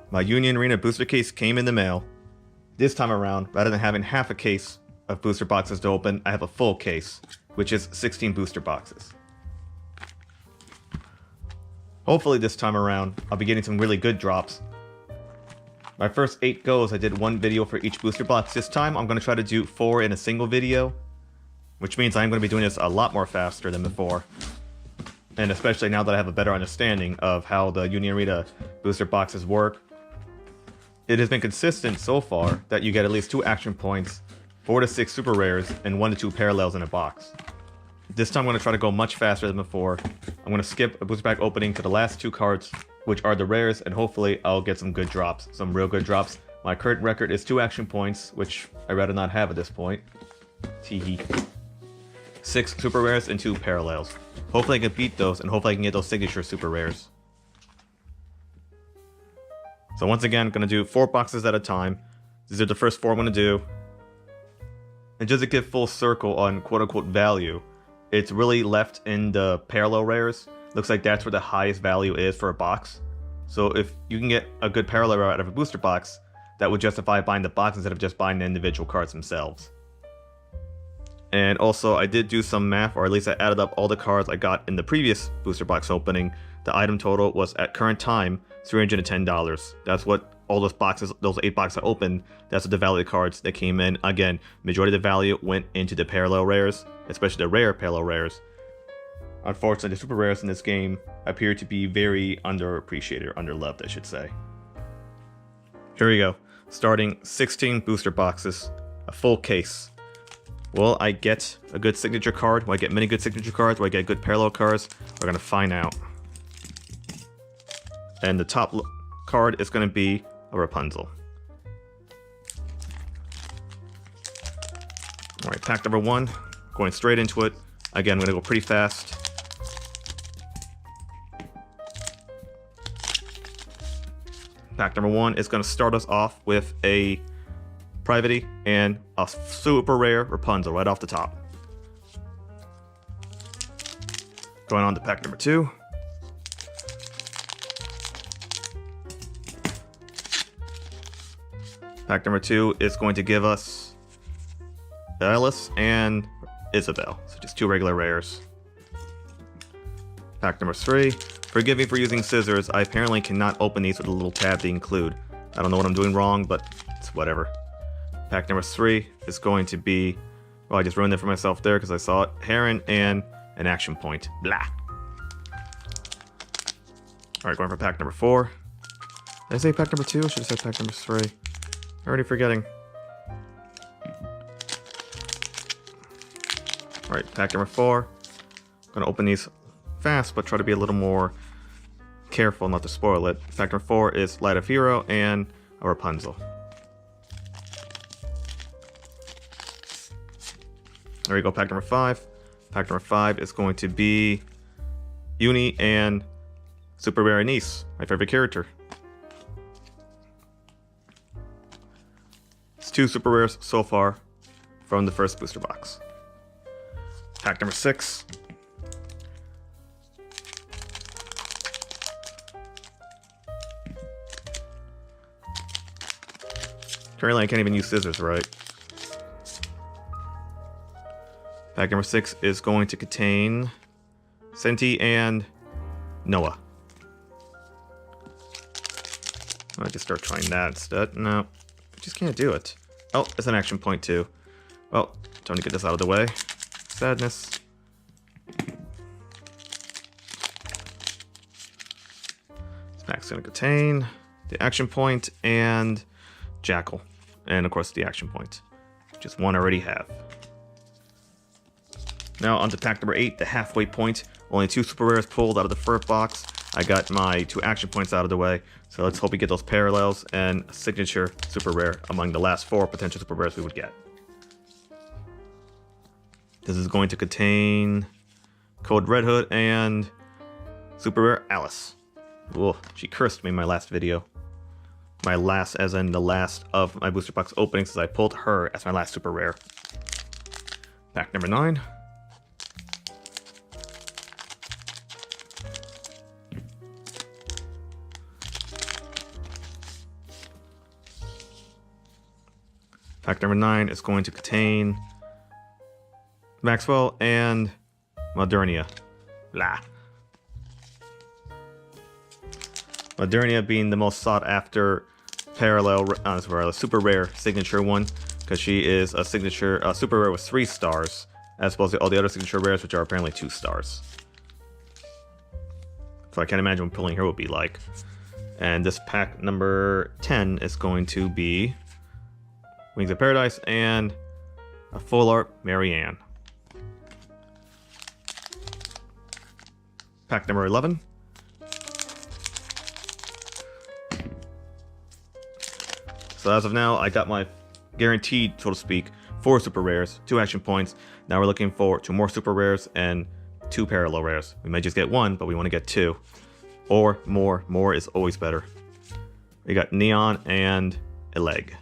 My Union Arena booster case came in the mail. This time around, rather than having half a case of booster boxes to open, I have a full case, which is 16 booster boxes. Hopefully this time around, I'll be getting some really good drops. My first 8 goes, I did 1 video for each booster box. This time, I'm going to try to do 4 in a single video, which means I'm going to be doing this a lot more faster than before. And especially now that I have a better understanding of how the Union Arena booster boxes work. It has been consistent so far that you get at least 2 action points, 4 to 6 super rares, and 1 to 2 parallels in a box. This time I'm going to try to go much faster than before. I'm going to skip a booster pack opening to the last 2 cards, which are the rares, and hopefully I'll get some good drops, some real good drops. My current record is 2 action points, which I'd rather not have at this point. Teehee. 6 super rares and 2 parallels. Hopefully I can beat those, and hopefully I can get those signature super rares. So once again, I'm going to do 4 boxes at a time. These are the first 4 I'm going to do. And just to get full circle on quote-unquote value, it's really left in the parallel rares. Looks like that's where the highest value is for a box. So if you can get a good parallel rare out of a booster box, that would justify buying the box instead of just buying the individual cards themselves. And also, I did do some math, or at least I added up all the cards I got in the previous booster box opening. The item total was, at current time, $310. That's what all those boxes, those 8 boxes I opened, that's what the value of the cards that came in. Again, majority of the value went into the parallel rares, especially the rare parallel rares. Unfortunately, the super rares in this game appear to be very underappreciated, or underloved, I should say. Here we go. Starting 16 booster boxes, a full case. Will I get a good signature card? Will I get many good signature cards? Will I get good parallel cards? We're going to find out. And the top card is going to be a Rapunzel. Alright, pack number 1. Going straight into it. Again, I'm going to go pretty fast. Pack number 1 is going to start us off with a Private and a super rare Rapunzel right off the top. Going on to pack number 2. Pack number 2 is going to give us Alice and Isabel, so just 2 regular rares. Pack number 3. Forgive me for using scissors, I apparently cannot open these with a little tab they include. I don't know what I'm doing wrong, but it's whatever. Pack number 3 is going to be, well, I just ruined it for myself there because I saw it, Heron and an action point. Blah. Alright, going for pack number 4. Did I say pack number 2? I should have said pack number 3. Already forgetting. Alright, pack number 4. I'm going to open these fast, but try to be a little more careful not to spoil it. Pack number 4 is Light of Hero and a Rapunzel. There we go, pack number 5. Pack number 5 is going to be Uni and Super Rare Niece, my favorite character. It's 2 super rares so far from the first booster box. Pack number 6. Currently I can't even use scissors, right? Pack number 6 is going to contain Senti and Noah. I just start trying that instead. No, I just can't do it. Oh, it's an action point too. Well, time to get this out of the way. Sadness. This pack's going to contain the action point and Jackal. And of course the action point. Just one I already have. Now onto pack number 8, the halfway point. Only 2 super rares pulled out of the first box. I got my 2 action points out of the way. So let's hope we get those parallels and a signature super rare among the last 4 potential super rares we would get. This is going to contain Code Red Hood and super rare Alice. Ooh, she cursed me in my last video. My last, as in the last of my booster box openings, as I pulled her as my last super rare. Pack number 9. Pack number 9 is going to contain Maxwell and Modernia. Blah. Modernia being the most sought after super rare signature one, because she is a signature super rare with 3 stars, as opposed to all the other signature rares, which are apparently 2 stars. So I can't imagine what pulling her would be like. And this pack number 10 is going to be Wings of Paradise and a full art Marianne. Pack number 11. So as of now, I got my guaranteed, so to speak, 4 super rares, 2 action points. Now we're looking for 2 more super rares and 2 parallel rares. We might just get 1, but we want to get 2. Or more. More is always better. We got Neon and a leg.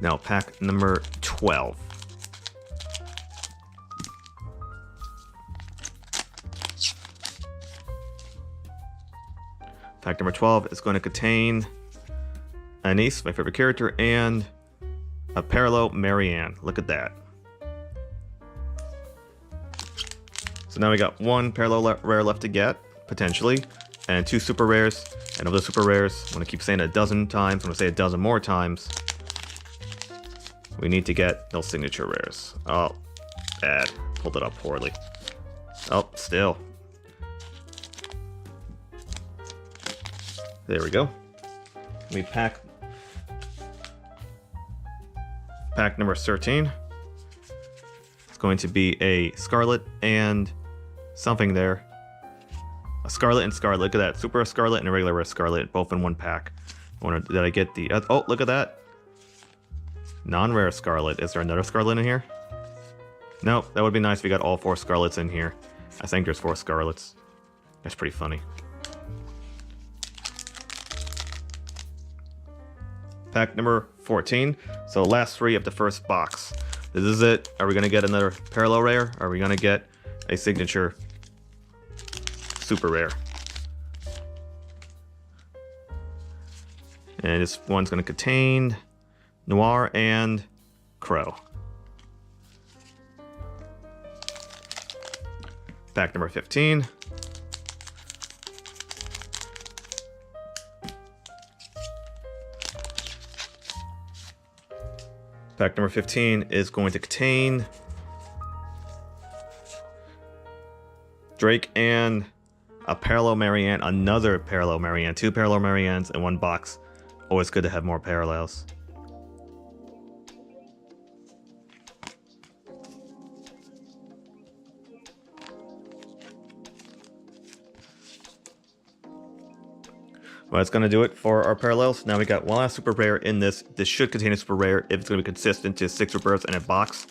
Now pack number 12. Pack number 12 is going to contain Anise, my favorite character, and a parallel Marianne. Look at that. So now we got 1 parallel rare left to get, potentially, and 2 super rares. And of those super rares, I'm going to keep saying it a dozen times. I'm going to say a dozen more times. We need to get those signature rares. Oh, bad. Pulled it up poorly. Oh, still. There we go. We pack number 13. It's going to be a Scarlet and something there. A Scarlet and Scarlet. Look at that. Super Scarlet and a regular Scarlet, both in 1 pack. I wonder, did I get the... oh, look at that. Non-rare Scarlet. Is there another Scarlet in here? Nope. That would be nice if we got all 4 Scarlets in here. I think there's 4 Scarlets. That's pretty funny. Pack number 14. So last 3 of the first box. This is it. Are we going to get another parallel rare? Are we going to get a signature super rare? And this one's going to contain Noir and Crow. Pack number 15. Pack number 15 is going to contain Drake and a parallel Marianne, another parallel Marianne, 2 parallel Mariannes in 1 box. Always good to have more parallels. Well, that's going to do it for our parallels. Now we got 1 last super rare in this. This should contain a super rare if it's going to be consistent to 6 super rares in a box.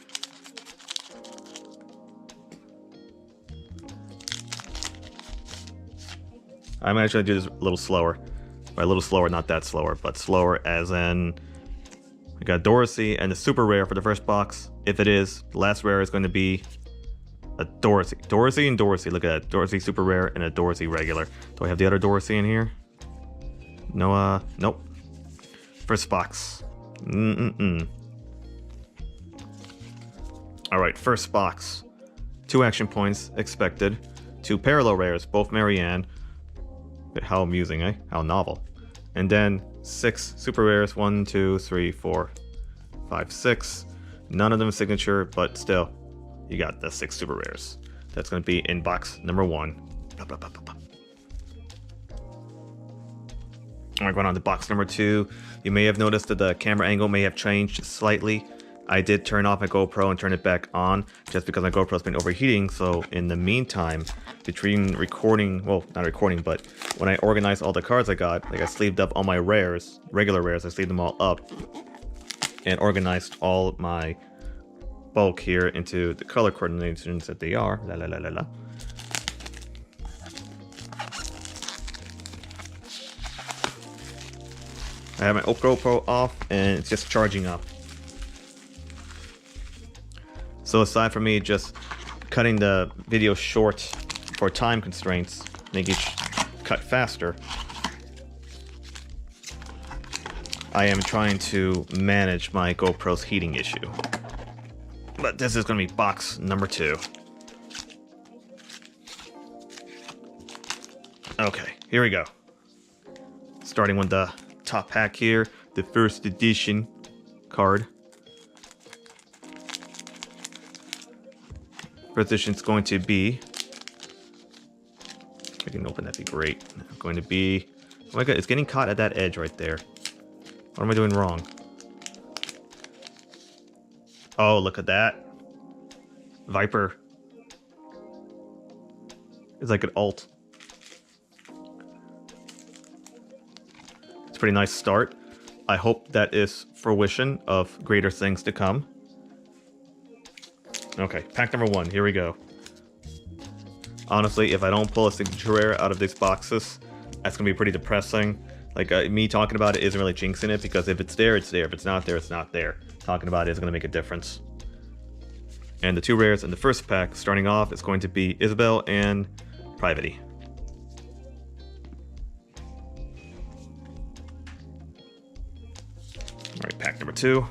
I'm actually going to do this a little slower. By a little slower, not that slower, but slower as in... We got Dorothy and the super rare for the first box. If it is, the last rare is going to be a Dorothy. Dorothy and Dorothy. Look at that. Dorothy super rare and a Dorothy regular. Do I have the other Dorothy in here? No, nope. First box. Alright, first box. 2 action points expected. 2 parallel rares, both Marianne. How amusing, eh? How novel. And then 6 super rares. 1, 2, 3, 4, 5, 6. None of them signature, but still, you got the 6 super rares. That's going to be in box number 1. Alright, going on to box number 2. You may have noticed that the camera angle may have changed slightly. I did turn off my GoPro and turn it back on just because my GoPro's been overheating. So in the meantime, between recording, well, not recording, but when I organized all the cards I got, like I sleeved up all my rares, regular rares, I sleeved them all up and organized all my bulk here into the color coordinations that they are. La la la la la. I have my GoPro off and it's just charging up. So aside from me just cutting the video short for time constraints, make each cut faster, I am trying to manage my GoPro's heating issue. But this is going to be box number 2. Okay, here we go. Starting with the top pack here, the first edition card. First edition is going to be, if I can open, that'd be great. Going to be, oh my god, it's getting caught at that edge right there. What am I doing wrong? Oh, look at that. Viper. It's like an alt. It's a pretty nice start. I hope that is fruition of greater things to come. Okay, pack number 1, here we go. Honestly, if I don't pull a signature rare out of these boxes, that's gonna be pretty depressing. Like, me talking about it isn't really jinxing it, because if it's there, it's there. If it's not there, it's not there. Talking about it is gonna make a difference. And the 2 rares in the first pack, starting off, is going to be Isabel and Privity. Alright, pack number 2.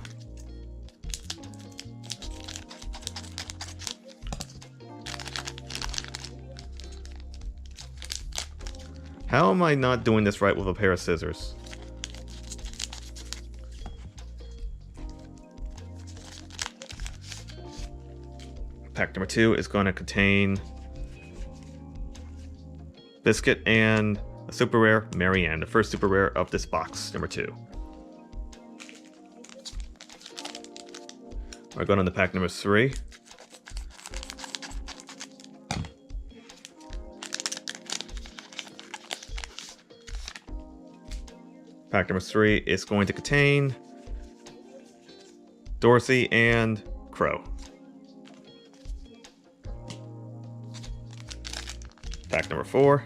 How am I not doing this right with a pair of scissors? Pack number 2 is going to contain Biscuit and a super rare Marianne, the first super rare of this box, number 2. We're going on to pack number 3. Pack number 3 is going to contain Dorsey and Crow. Pack number 4.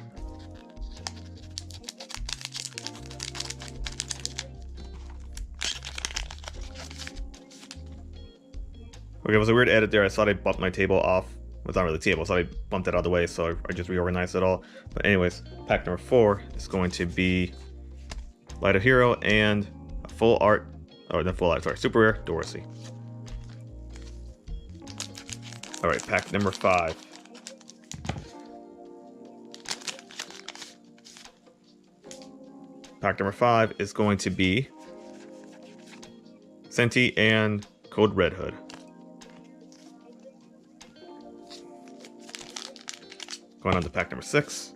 Okay, it was a weird edit there. I thought I bumped my table off. Well, it's not really a table, so I bumped it out of the way, so I just reorganized it all. But anyways, pack number 4 is going to be Light of Hero and a full art, or not full art, sorry, super rare Dorsey. Alright, pack number 5. Pack number 5 is going to be Senti and Code Red Hood. Going on to pack number 6.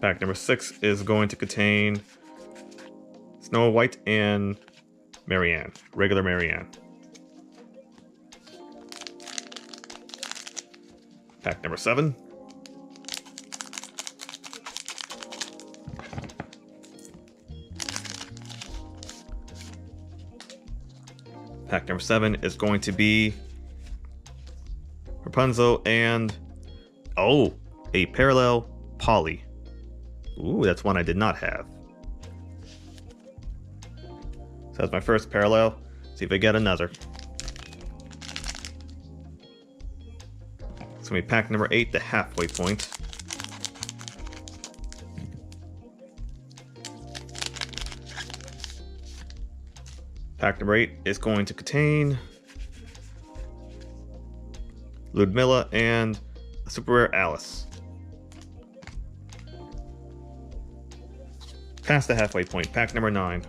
Pack number 6 is going to contain Snow White and Marianne, regular Marianne. Pack number 7. Pack number 7 is going to be Rapunzel and, oh, a parallel Polly. Ooh, that's one I did not have. So that's my first parallel. See if I get another. It's gonna be pack number 8, the halfway point. Pack number 8 is going to contain Ludmilla and a super rare Alice. Past the halfway point, pack number 9.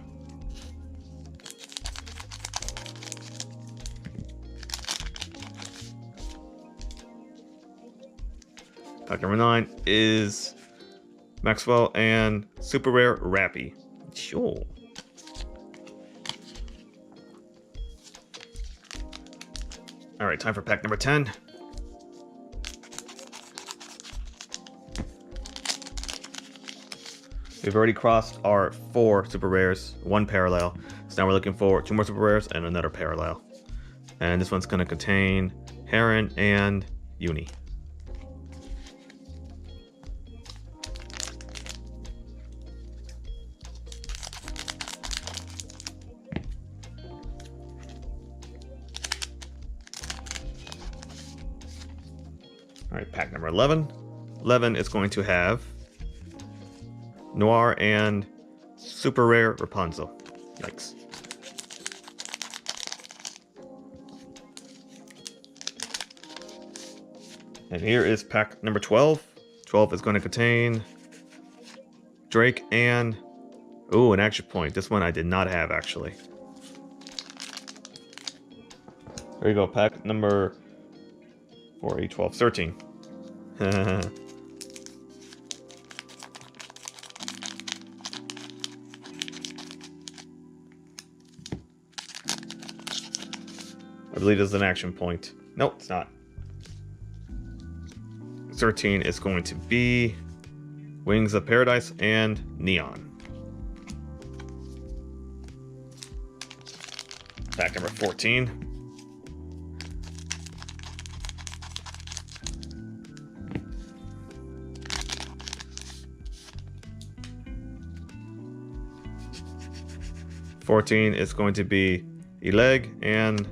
Pack number 9 is Maxwell and super rare Rappy. Sure. Alright, time for pack number 10. We've already crossed our 4 super rares, 1 parallel. So now we're looking for 2 more super rares and another parallel. And this one's going to contain Heron and Uni. Alright, pack number 11. 11 is going to have Noir and Super Rare Rapunzel. Yikes. And here is pack number 12. 12 is going to contain Drake and... Ooh, an action point. This one I did not have, actually. There you go, pack number 4, 8, 12, 13. 'I believe this is an action point. Nope, it's not. 13 is going to be Wings of Paradise and Neon. Pack number 14. Is going to be Eleg and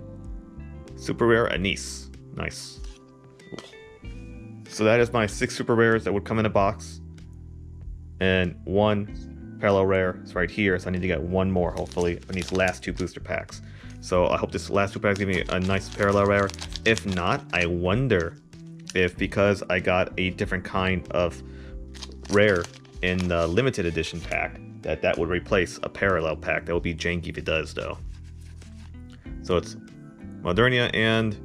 Super Rare Anise. Nice. So that is my 6 super rares that would come in a box. And 1 parallel rare is right here, so I need to get 1 more, hopefully, in these last 2 booster packs. So I hope this last 2 packs give me a nice parallel rare. If not, I wonder if, because I got a different kind of rare in the limited edition pack, that would replace a parallel pack. That would be janky if it does, though. So it's Modernia and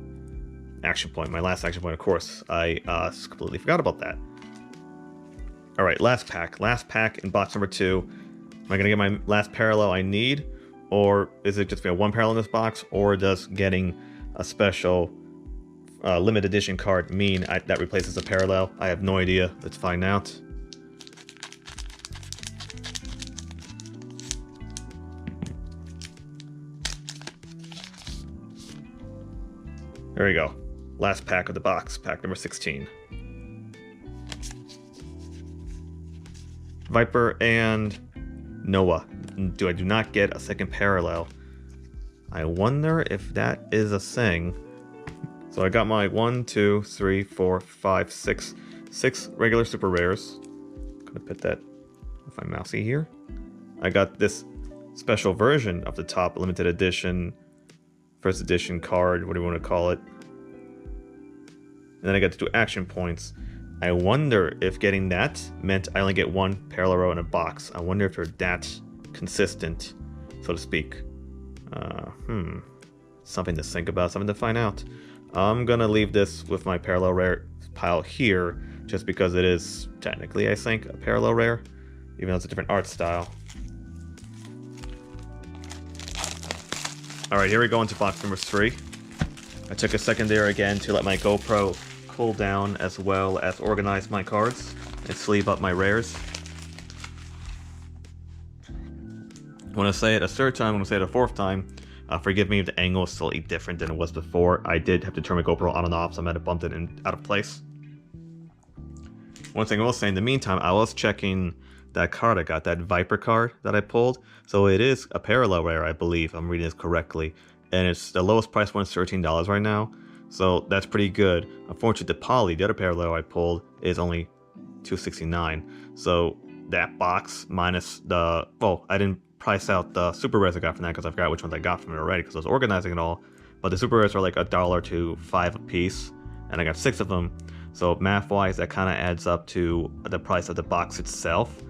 action point. My last action point, of course. I completely forgot about that. Alright, last pack. Last pack in box number 2. Am I going to get my last parallel I need? Or is it just going to be 1 parallel in this box? Or does getting a special limited edition card mean that replaces a parallel? I have no idea. Let's find out. There we go. Last pack of the box, pack number 16. Viper and Noah. I do not get a second parallel. I wonder if that is a thing. So I got my 1, 2, 3, 4, 5, 6 regular super rares. Gonna put that with my mousey here. I got this special version of the top limited edition, first edition card, what do you want to call it? And then I got to do action points. I wonder if getting that meant I only get 1 parallel row in a box. I wonder if they're that consistent, so to speak. Something to think about, something to find out. I'm gonna leave this with my parallel rare pile here, just because it is technically, I think, a parallel rare, even though it's a different art style. Alright, here we go into box number 3. I took a second there again to let my GoPro cool down, as well as organize my cards and sleeve up my rares. When I say it a third time, when I say it a 4th time, forgive me if the angle is slightly different than it was before. I did have to turn my GoPro on and off, so I might have bumped it out of place. One thing I will say, in the meantime, I was checking that card I got, that Viper card that I pulled. So it is a parallel rare, I believe, if I'm reading this correctly. And it's the lowest price one is $13 right now. So that's pretty good. Unfortunately, the Poly, the other parallel I pulled, is only $269. So that box minus the... Well, I didn't price out the super rares I got from that because I forgot which ones I got from it already because I was organizing it all. But the super rares are like $1 to $5 a piece. And I got 6 of them. So math-wise, that kind of adds up to the price of the box itself.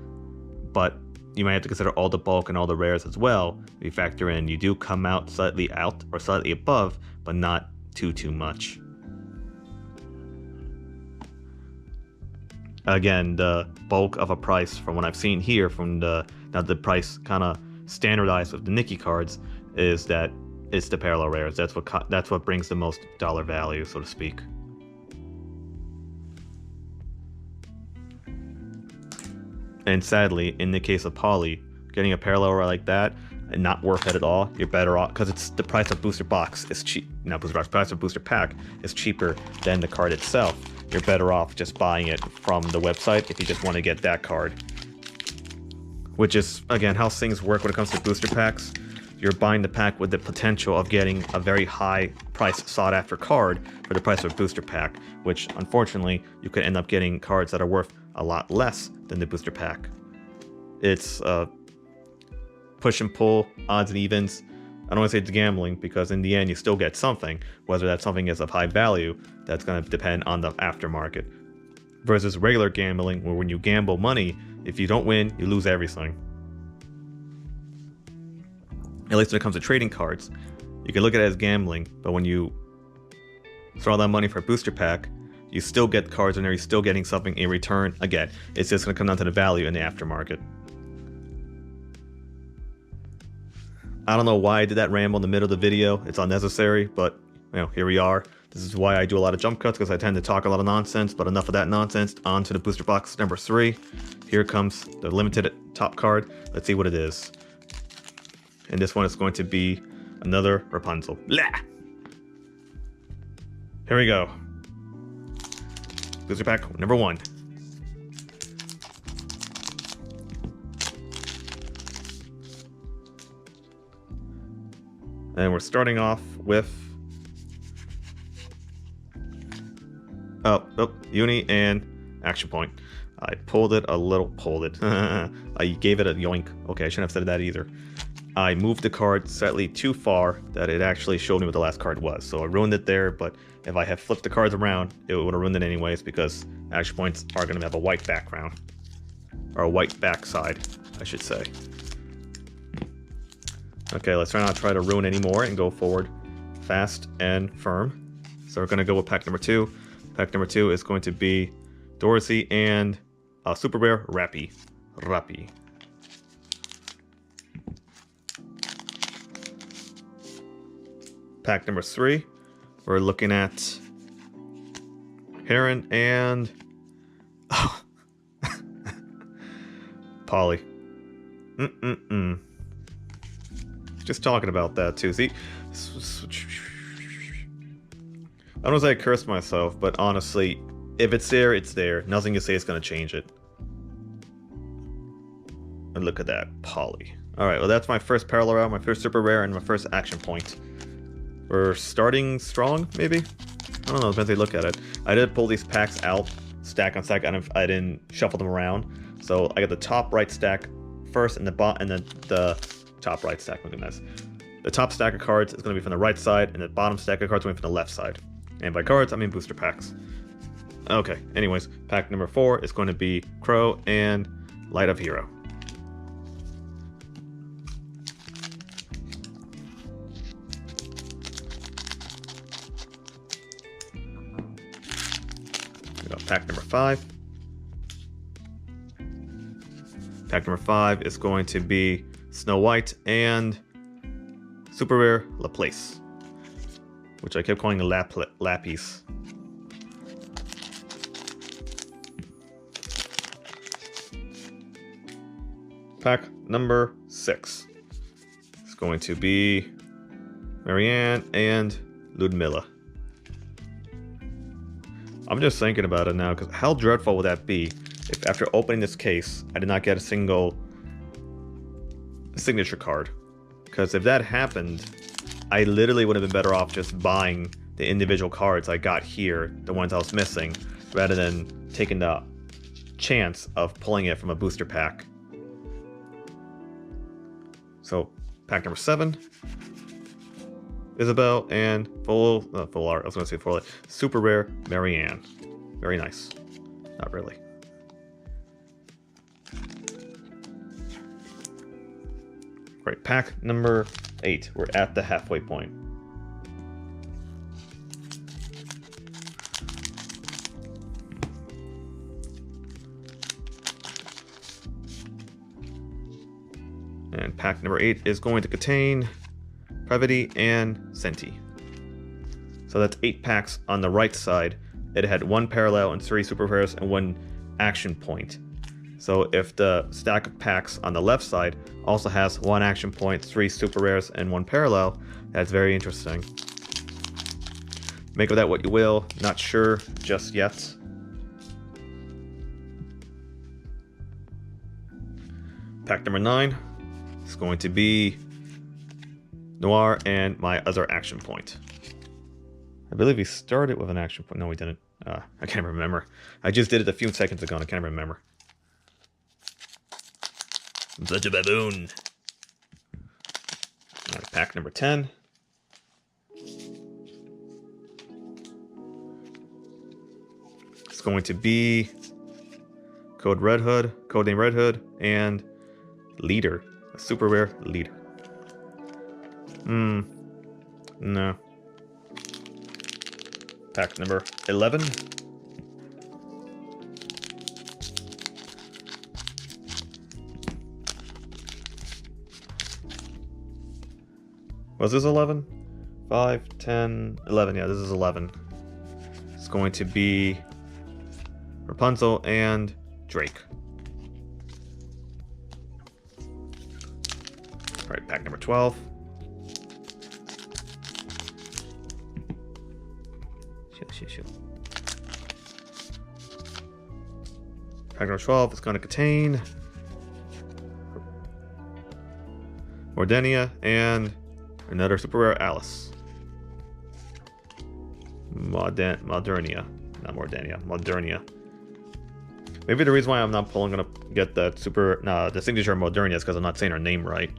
But you might have to consider all the bulk and all the rares as well. If you factor in, you do come out slightly out or slightly above, but not too much. Again, the bulk of a price from what I've seen here, from the price kind of standardized with the Nikke cards, is that it's the parallel rares. That's what brings the most dollar value, so to speak. And sadly, in the case of Poly, getting a parallel rare like that, and not worth it at all, you're better off, because it's the price of booster box is cheap. Not booster box, price of booster pack is cheaper than the card itself. You're better off just buying it from the website if you just want to get that card. Which is, again, how things work when it comes to booster packs. you're buying the pack with the potential of getting a very high price sought after card for the price of a booster pack, which unfortunately you could end up getting cards that are worth a lot less than the booster pack. It's push and pull, odds and evens. I don't want to say it's gambling, because in the end you still get something. Whether that something is of high value, that's going to depend on the aftermarket. Versus regular gambling, where when you gamble money, if you don't win, you lose everything. At least when it comes to trading cards, you can look at it as gambling, but when you throw all that money for a booster pack, you still get cards in there, you're still getting something in return. Again, it's just going to come down to the value in the aftermarket. I don't know why I did that ramble in the middle of the video. It's unnecessary, but you know, here we are. This is why I do a lot of jump cuts, because I tend to talk a lot of nonsense, but enough of that nonsense. On to the booster box number 3. Here comes the limited top card. Let's see what it is. And this one is going to be another Rapunzel. Blah! Here we go. Booster pack number 1. And we're starting off with Uni and Action Point. I pulled it. I gave it a yoink. Okay, I shouldn't have said that either. I moved the card slightly too far that it actually showed me what the last card was. So I ruined it there, but if I had flipped the cards around, it would have ruined it anyways, because action points are going to have a white background. Or a white backside, I should say. Okay, let's not try to ruin any more and go forward fast and firm. So we're going to go with pack number 2. Pack number 2 is going to be Dorothy and Super Rare Rappy. Pack number 3, we're looking at Heron and Polly. Just talking about that too. See, I don't want to say I cursed myself, but honestly, if it's there, it's there. Nothing you say is going to change it. And look at that, Polly. Alright, well that's my first parallel round, my first super rare, and my first action point. We're starting strong, maybe? I don't know, depends how you look at it. I did pull these packs out, stack on stack, I didn't shuffle them around. So I got the top right stack first, and then the top right stack, look at this. The top stack of cards is going to be from the right side, and the bottom stack of cards is going to be from the left side. And by cards, I mean booster packs. Okay, anyways, pack number 4 is going to be Crow and Light of Hero. We got pack number 5. Pack number 5 is going to be Snow White and Super Rare Laplace, which I kept calling the Lappies. Pack number 6 is going to be Marianne and Ludmilla. I'm just thinking about it now, because how dreadful would that be if after opening this case, I did not get a single signature card? Because if that happened, I literally would have been better off just buying the individual cards I got here, the ones I was missing, rather than taking the chance of pulling it from a booster pack. So, pack number 7, Isabel and full art, I was going to say full art, Super Rare Marianne. Very nice. Not really. Right, pack number 8. We're at the halfway point. And pack number 8 is going to contain Pravity and Senti. So that's 8 packs on the right side. It had 1 parallel and 3 super rares and 1 action point. So if the stack of packs on the left side also has 1 action point, 3 super rares, and 1 parallel, that's very interesting. Make of that what you will, not sure just yet. Pack number 9 is going to be Noir, and my other action point. I believe we started with an action point. No, we didn't. I can't remember. I just did it a few seconds ago and I can't remember. I'm such a baboon. Alright, pack number 10. It's going to be Codename Red Hood, and Leader. A super rare Leader. No. Pack number 11. Was this 11? 5, 10, 11. Yeah, this is 11. It's going to be Rapunzel and Drake. Alright, pack number 12. Shoot. Pack number 12 is going to contain Mordenia and another super rare Alice. Modernia. Not Mordenia. Modernia. Maybe the reason why I'm not gonna get that the signature Modernia is because I'm not saying her name right.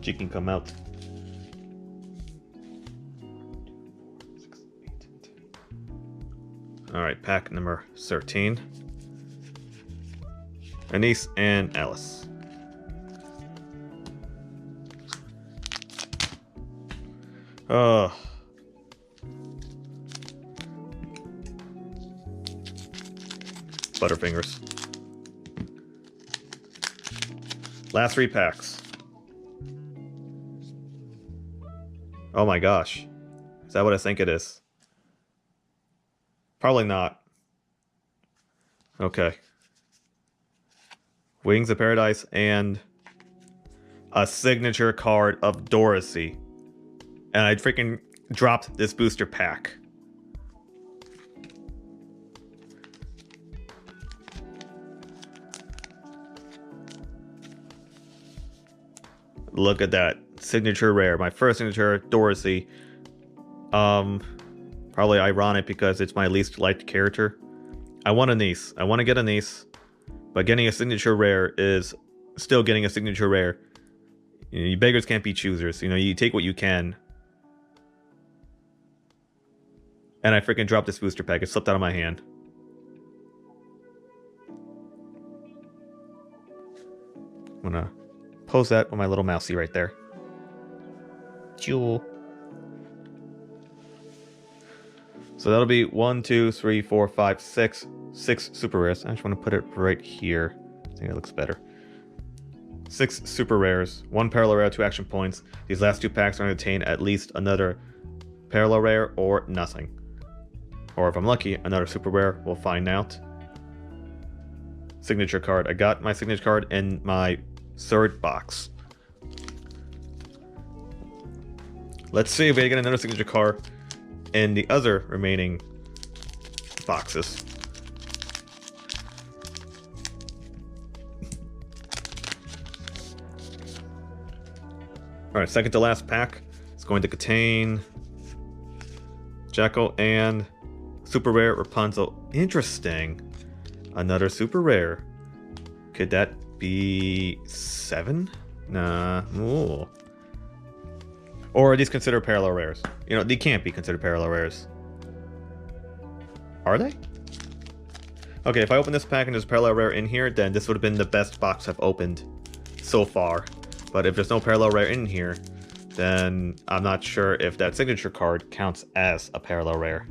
She can come out. Alright, pack number 13. Anise and Alice. Butterfingers. Last 3 packs. Oh my gosh. Is that what I think it is? Probably not. Okay. Wings of Paradise and a signature card of Dorothy. And I freaking dropped this booster pack. Look at that. Signature rare. My first signature, Dorothy. Probably ironic because it's my least liked character. I want a niece. I want to get a niece. But getting a signature rare is still getting a signature rare. You beggars can't be choosers. You take what you can. And I freaking dropped this booster pack. It slipped out of my hand. I'm gonna pose that with my little mousey right there. Jewel. So that'll be 1, 2, 3, 4, 5, 6. 6 super rares. I just want to put it right here. I think it looks better. 6 super rares. 1 parallel rare, 2 action points. These last 2 packs are going to contain at least another parallel rare or nothing. Or if I'm lucky, another super rare. We'll find out. Signature card. I got my signature card in my 3rd box. Let's see if we get another signature card in the other remaining boxes. Alright, second to last pack. It's going to contain Jekyll and super rare Rapunzel. Interesting. Another super rare. Could that be 7? Nah. Ooh. Or are these considered parallel rares? They can't be considered parallel rares. Are they? Okay, if I open this pack and there's a parallel rare in here, then this would have been the best box I've opened so far. But if there's no parallel rare in here, then I'm not sure if that signature card counts as a parallel rare.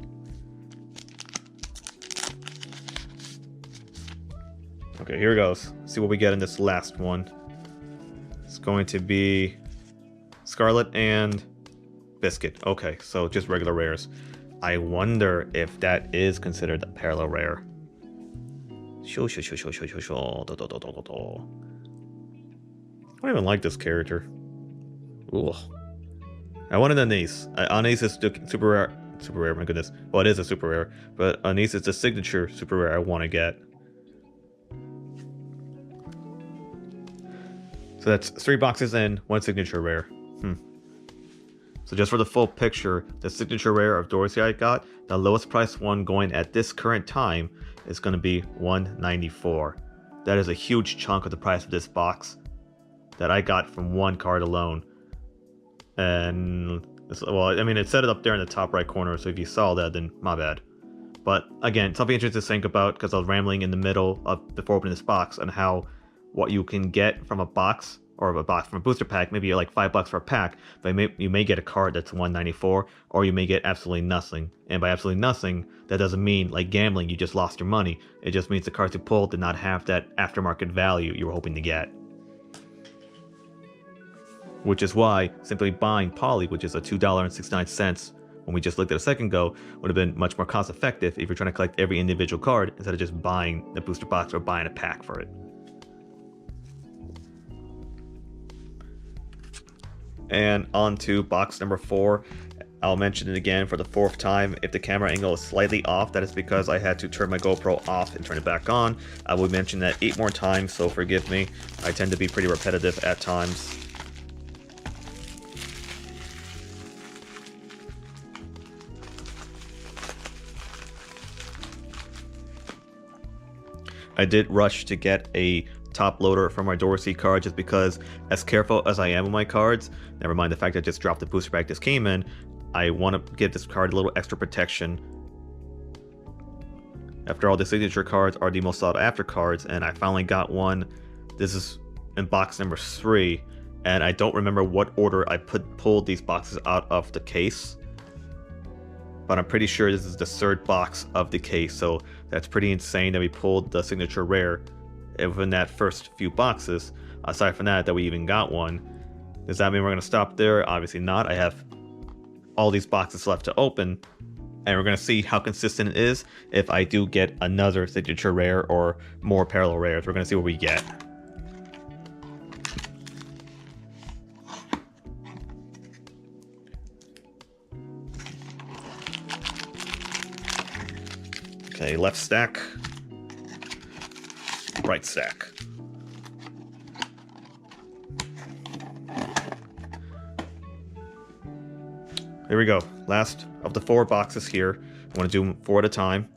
Okay, here goes. Let's see what we get in this last one. It's going to be Scarlet and Biscuit. Okay, so just regular rares. I wonder if that is considered a parallel rare. I don't even like this character. Ugh. I wanted Anise. Anise is super rare. Super rare, my goodness. Well, it is a super rare, but Anise is the signature super rare I want to get. So that's 3 boxes in, 1 signature rare. So just for the full picture, the signature rare of Dorsey I got, the lowest price one going at this current time is going to be $194. That is a huge chunk of the price of this box that I got from one card alone. And, well, I mean, it said it up there in the top right corner, so if you saw that, then my bad. But again, something interesting to think about, because I was rambling in the middle of before opening this box on how what you can get from a box, or from a booster pack, maybe like $5 for a pack, but you may get a card that's $194, or you may get absolutely nothing. And by absolutely nothing, that doesn't mean, like gambling, you just lost your money. It just means the cards you pulled did not have that aftermarket value you were hoping to get. Which is why simply buying Poly, which is a $2.69 when we just looked at a second ago, would have been much more cost effective if you're trying to collect every individual card instead of just buying the booster box or buying a pack for it. And on to box number 4. I'll mention it again for the 4th time. If the camera angle is slightly off, that is because I had to turn my GoPro off and turn it back on. I will mention that 8 more times, so forgive me. I tend to be pretty repetitive at times. I did rush to get a top loader for my Dorsey card just because, as careful as I am with my cards, never mind the fact that I just dropped the booster pack this came in, I want to give this card a little extra protection. After all, the signature cards are the most sought after cards, and I finally got one. This is in box number 3, and I don't remember what order I pulled these boxes out of the case. But I'm pretty sure this is the 3rd box of the case, so that's pretty insane that we pulled the signature rare within that first few boxes. Aside from that we even got one. Does that mean we're going to stop there? Obviously not. I have all these boxes left to open, and we're going to see how consistent it is if I do get another signature rare or more parallel rares. We're going to see what we get. Okay, left stack, right stack. Here we go. Last of the 4 boxes here. I want to do them 4 at a time.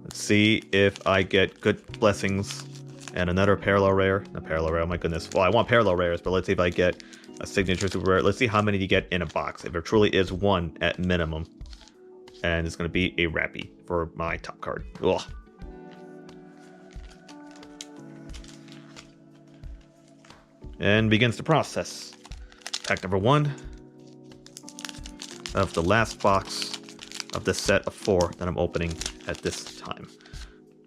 Let's see if I get good blessings and another parallel rare. Not parallel rare, oh my goodness. Well, I want parallel rares, but let's see if I get a signature super rare. Let's see how many you get in a box. If there truly is 1 at minimum. And it's going to be a Rappy for my top card. Ugh. And begins the process. Pack number 1 of the last box of this set of 4 that I'm opening at this time.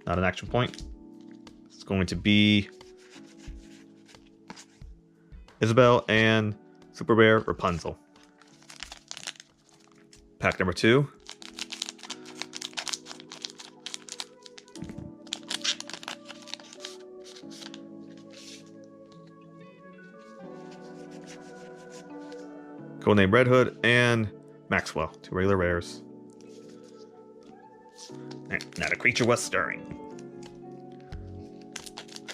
Not an action point. It's going to be Isabel and Super Rare Rapunzel. Pack number 2. Codename Red Hood and Maxwell, 2 regular rares. Not a creature was stirring.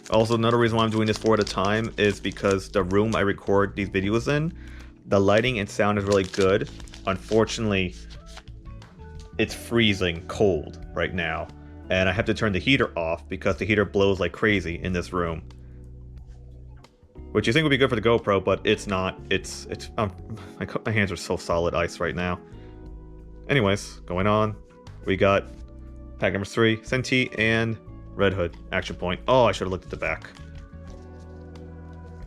Also, another reason why I'm doing this 4 at a time is because the room I record these videos in, the lighting and sound is really good. Unfortunately, it's freezing cold right now, and I have to turn the heater off because the heater blows like crazy in this room. Which you think would be good for the GoPro, but it's not. My hands are so solid ice right now. Anyways, going on, we got pack number 3, Senti and Red Hood. Action point. Oh, I should have looked at the back.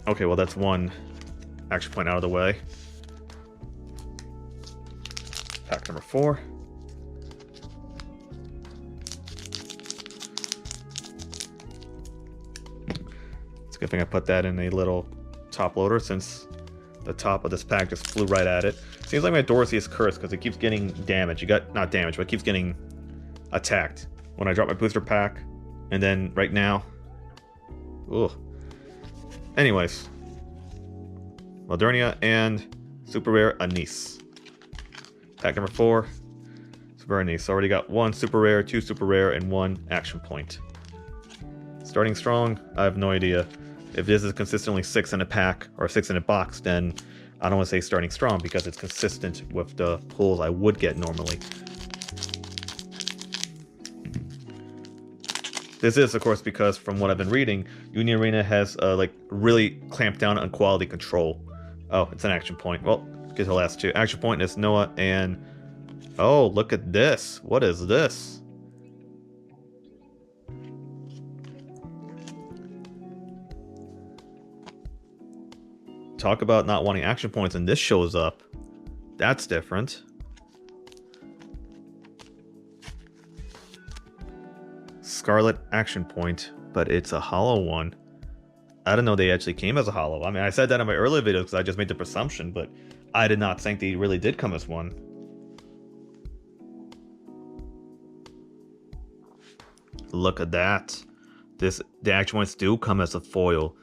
Okay, well that's 1 action point out of the way. Pack number 4. Good thing I put that in a little top loader, since the top of this pack just flew right at it. Seems like my Dorsey is cursed because it keeps getting damaged. Not damaged, but it keeps getting attacked when I drop my booster pack. And then right now, ugh. Anyways, Modernia and super rare Anise. Pack number 4, super rare Anise. So already got 1 super rare, 2 super rare, and 1 action point. Starting strong, I have no idea. If this is consistently 6 in a pack or 6 in a box, then I don't want to say starting strong because it's consistent with the pulls I would get normally. This is, of course, because from what I've been reading, Union Arena has like really clamped down on quality control. Oh, it's an action point. Well, get to the last 2. Action point is Noah and... Oh, look at this. What is this? Talk about not wanting action points and this shows up. That's different. Scarlet action point, but it's a hollow one. I didn't know they actually came as a hollow. I mean, I said that in my earlier videos because I just made the presumption, but I did not think they really did come as one. Look at that. The action points do come as a foil.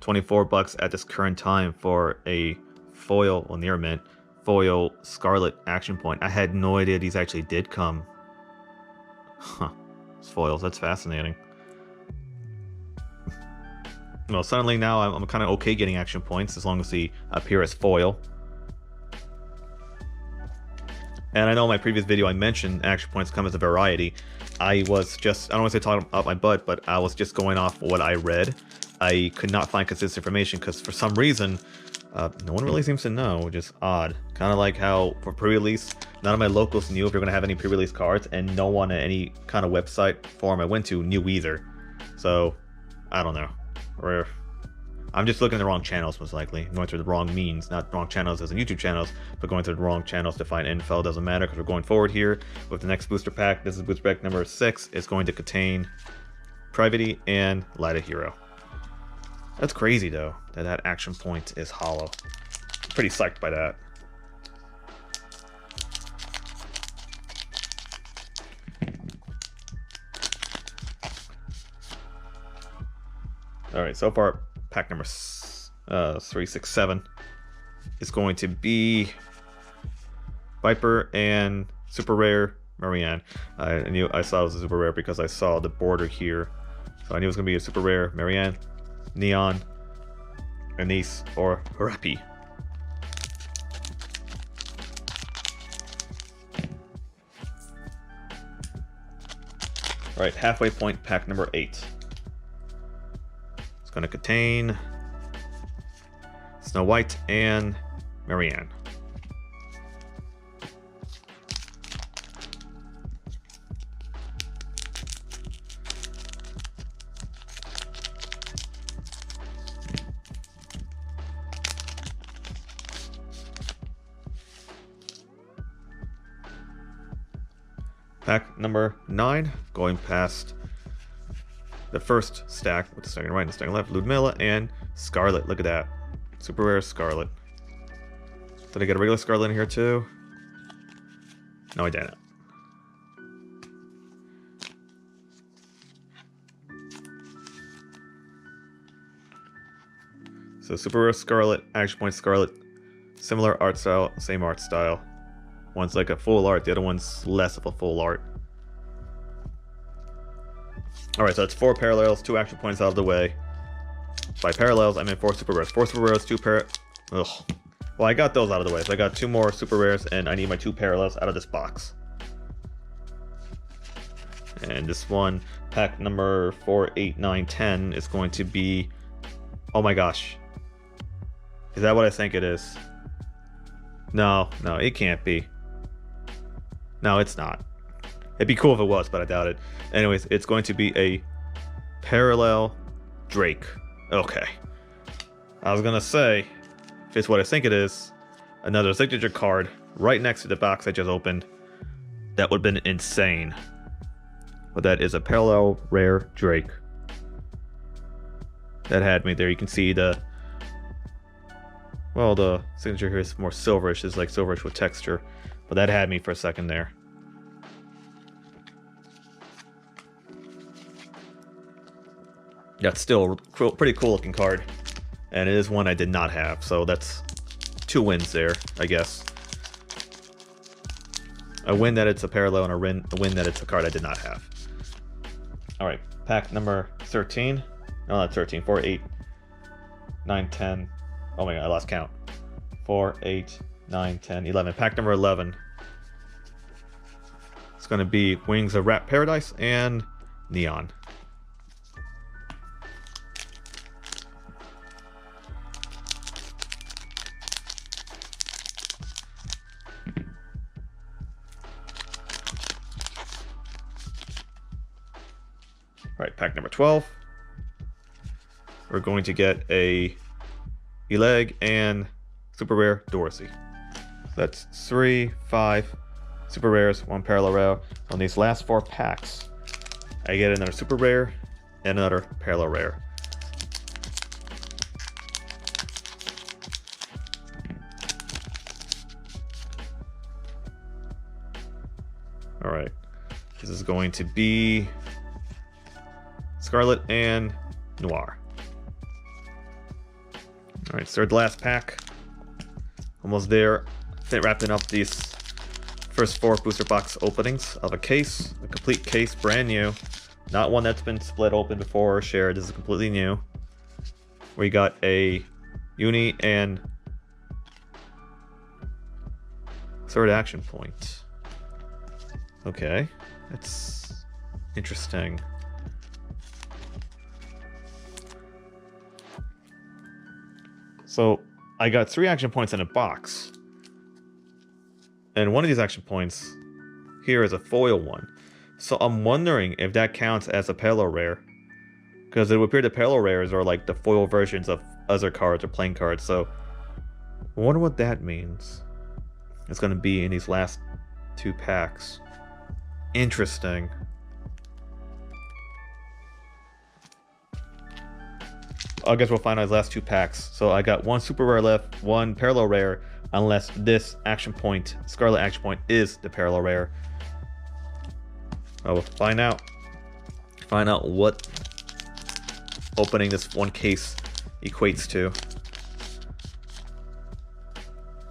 24 bucks at this current time for a foil, well, near mint, foil Scarlet action point. I had no idea these actually did come. Huh. Foils, that's fascinating. Well, suddenly now I'm kind of okay getting action points as long as they appear as foil. And I know in my previous video I mentioned action points come as a variety. I was just, I don't want to say talking up my butt, but I was just going off what I read. I could not find consistent information because for some reason, no one really seems to know, which is odd. Kind of like how for pre-release, none of my locals knew if you're going to have any pre-release cards, and no one at any kind of website forum I went to knew either. So, I don't know. Or I'm just looking at the wrong channels, most likely. I'm going through the wrong means, not wrong channels as in YouTube channels, but going through the wrong channels to find info. Doesn't matter because we're going forward here with the next booster pack. This is booster pack number 6. It's going to contain Privity and Light a Hero. That's crazy though, that action point is hollow. Pretty psyched by that. Alright, so far pack number 367 is going to be Viper and super rare Marianne. I saw it was a super rare because I saw the border here. So I knew it was going to be a super rare Marianne, Neon, Anise, or Happy. Alright, halfway point pack number 8. It's going to contain Snow White and Marianne. Pack number 9, going past the first stack with the second right and the second left, Ludmilla and Scarlet. Look at that. Super rare Scarlet. Did I get a regular Scarlet in here too? No, I didn't. So super rare Scarlet, action point Scarlet, similar art style, same art style. One's like a full art, the other one's less of a full art. Alright, so that's 4 parallels, 2 action points out of the way. By parallels, I mean 4 super rares. 4 super rares, 2 Ugh. Well, I got those out of the way, so I got 2 more super rares, and I need my 2 parallels out of this box. And this one, pack number 4, 8, 9, 10, is going to be... Oh my gosh. Is that what I think it is? No, it can't be. No, it's not. It'd be cool if it was, but I doubt it. Anyways, it's going to be a parallel Drake. Okay. I was gonna say, if it's what I think it is, another signature card right next to the box I just opened. That would have been insane. But that is a parallel rare Drake. That had me there. You can see the... Well, the signature here is more silverish. It's like silverish with texture. But that had me for a second there. That's still a pretty cool looking card. And it is one I did not have. So that's two wins there, I guess. A win that it's a parallel and a win that it's a card I did not have. Alright, pack number 13. No, not 13. 4, 8, 9, 10. Oh my god, I lost count. 4, 8, 9, 10, 11. Pack number 11. It's going to be Wings of Rat Paradise and Neon. Alright, pack number 12. We're going to get a Eleg and super rare Dorsey. That's 3, 5 super rares, 1 parallel rare. On these last 4 packs, I get another super rare and another parallel rare. Alright, this is going to be Scarlet and Noir. Alright, third to last pack. Almost there. Wrapping up these first 4 booster box openings of a case. A complete case, brand new. Not one that's been split open before or shared. This is completely new. We got a Uni and third action point. Okay, that's interesting. So I got 3 action points in a box. And one of these action points here is a foil one. So I'm wondering if that counts as a parallel rare. Because it would appear the parallel rares are like the foil versions of other cards or playing cards. So I wonder what that means. It's going to be in these last 2 packs. Interesting. I guess we'll find out his last 2 packs. So I got 1 super rare left, 1 parallel rare, unless this action point, Scarlet action point, is the parallel rare. I will find out. Find out what opening this one case equates to.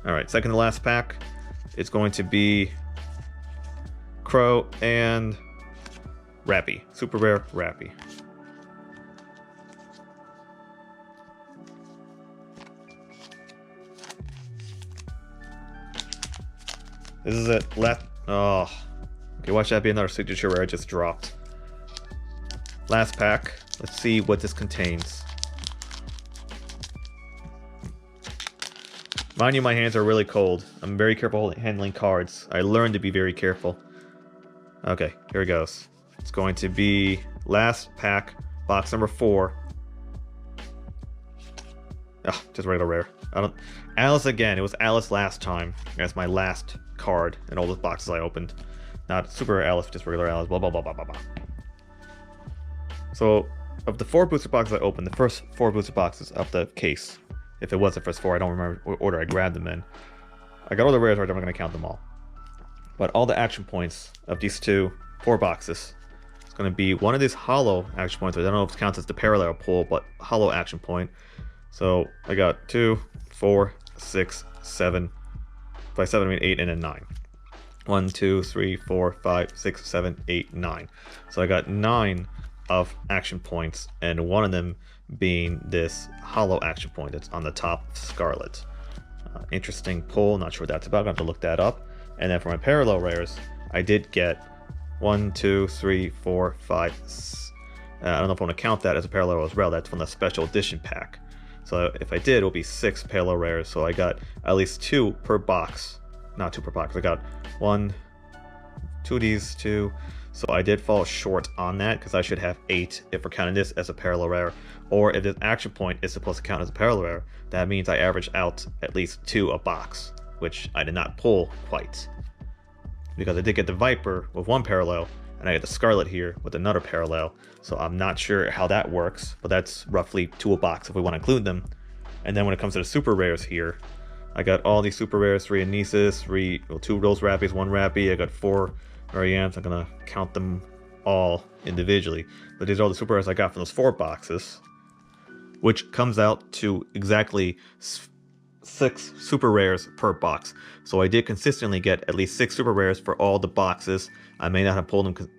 Alright, second to last pack. It's going to be Crow and Rappy. Super rare Rappy. This is it. Last. Oh. Okay, watch that be another signature rare I just dropped. Last pack. Let's see what this contains. Mind you, my hands are really cold. I'm very careful handling cards. I learned to be very careful. Okay, here it goes. It's going to be last pack, box number 4. Ah, just regular rare. Alice again. It was Alice last time. That's my last card in all those boxes I opened. Not super rare Alice, just regular Alice. Blah blah blah blah blah blah. So, of the 4 booster boxes I opened, the first 4 booster boxes of the case, if it was the first 4, I don't remember what order I grabbed them in. I got all the rares, I'm not going to count them all. But all the action points of these 4 boxes, it's going to be one of these hollow action points. I don't know if it counts as the parallel pull, but hollow action point. So I got 2, 4, 6, 7. By 7 I mean 8 and then 9. 1, 2, 3, 4, 5, 6, 7, 8, 9. So I got 9 of action points, and one of them being this hollow action point that's on the top of Scarlet. Interesting pull, not sure what that's about, I'm going to have to look that up. And then for my parallel rares, I did get 1, 2, 3, 4, 5, I don't know if I want to count that as a parallel as well, that's from the special edition pack. So if I did, it'll be 6 parallel rares, so I got at least 2 per box. Not 2 per box, I got 1, 2 of these, 2. So I did fall short on that, because I should have 8 if we're counting this as a parallel rare. Or if this action point is supposed to count as a parallel rare, that means I average out at least 2 a box, which I did not pull quite. Because I did get the Viper with 1 parallel, and I get the Scarlet here with another parallel. So I'm not sure how that works, but that's roughly 2 a box if we want to include them. And then when it comes to the super rares here, I got all these super rares, 3 Anesis, 2 Rose Rappies, 1 Rappy, I got 4 Marianne's. I'm gonna count them all individually. But these are all the super rares I got from those 4 boxes, which comes out to exactly 6 super rares per box. So I did consistently get at least 6 super rares for all the boxes. I may not have pulled them,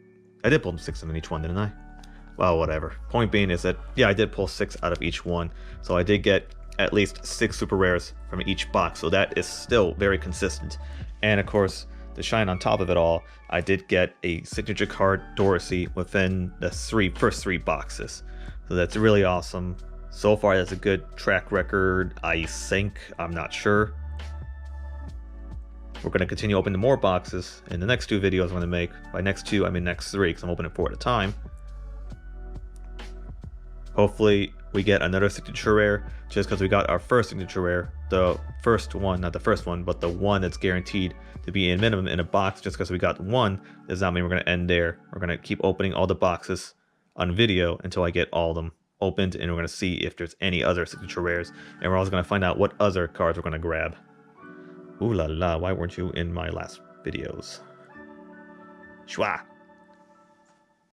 I did pull them 6 in each one, didn't I? Well, whatever. Point being is that, yeah, I did pull 6 out of each one. So I did get at least 6 super rares from each box. So that is still very consistent. And of course, to shine on top of it all, I did get a signature card Dorsey within the first three boxes. So that's really awesome. So far, that's a good track record, I think. I'm not sure. We're going to continue opening more boxes in the next 2 videos I'm going to make. By next 2, I mean next 3, because I'm opening 4 at a time. Hopefully, we get another signature rare, just because we got our first signature rare. The first one, not the first one, but the one that's guaranteed to be in minimum in a box. Just because we got one does not mean we're going to end there. We're going to keep opening all the boxes on video until I get all of them opened, and we're going to see if there's any other signature rares, and we're also going to find out what other cards we're going to grab. Ooh la la, why weren't you in my last videos? Shwa!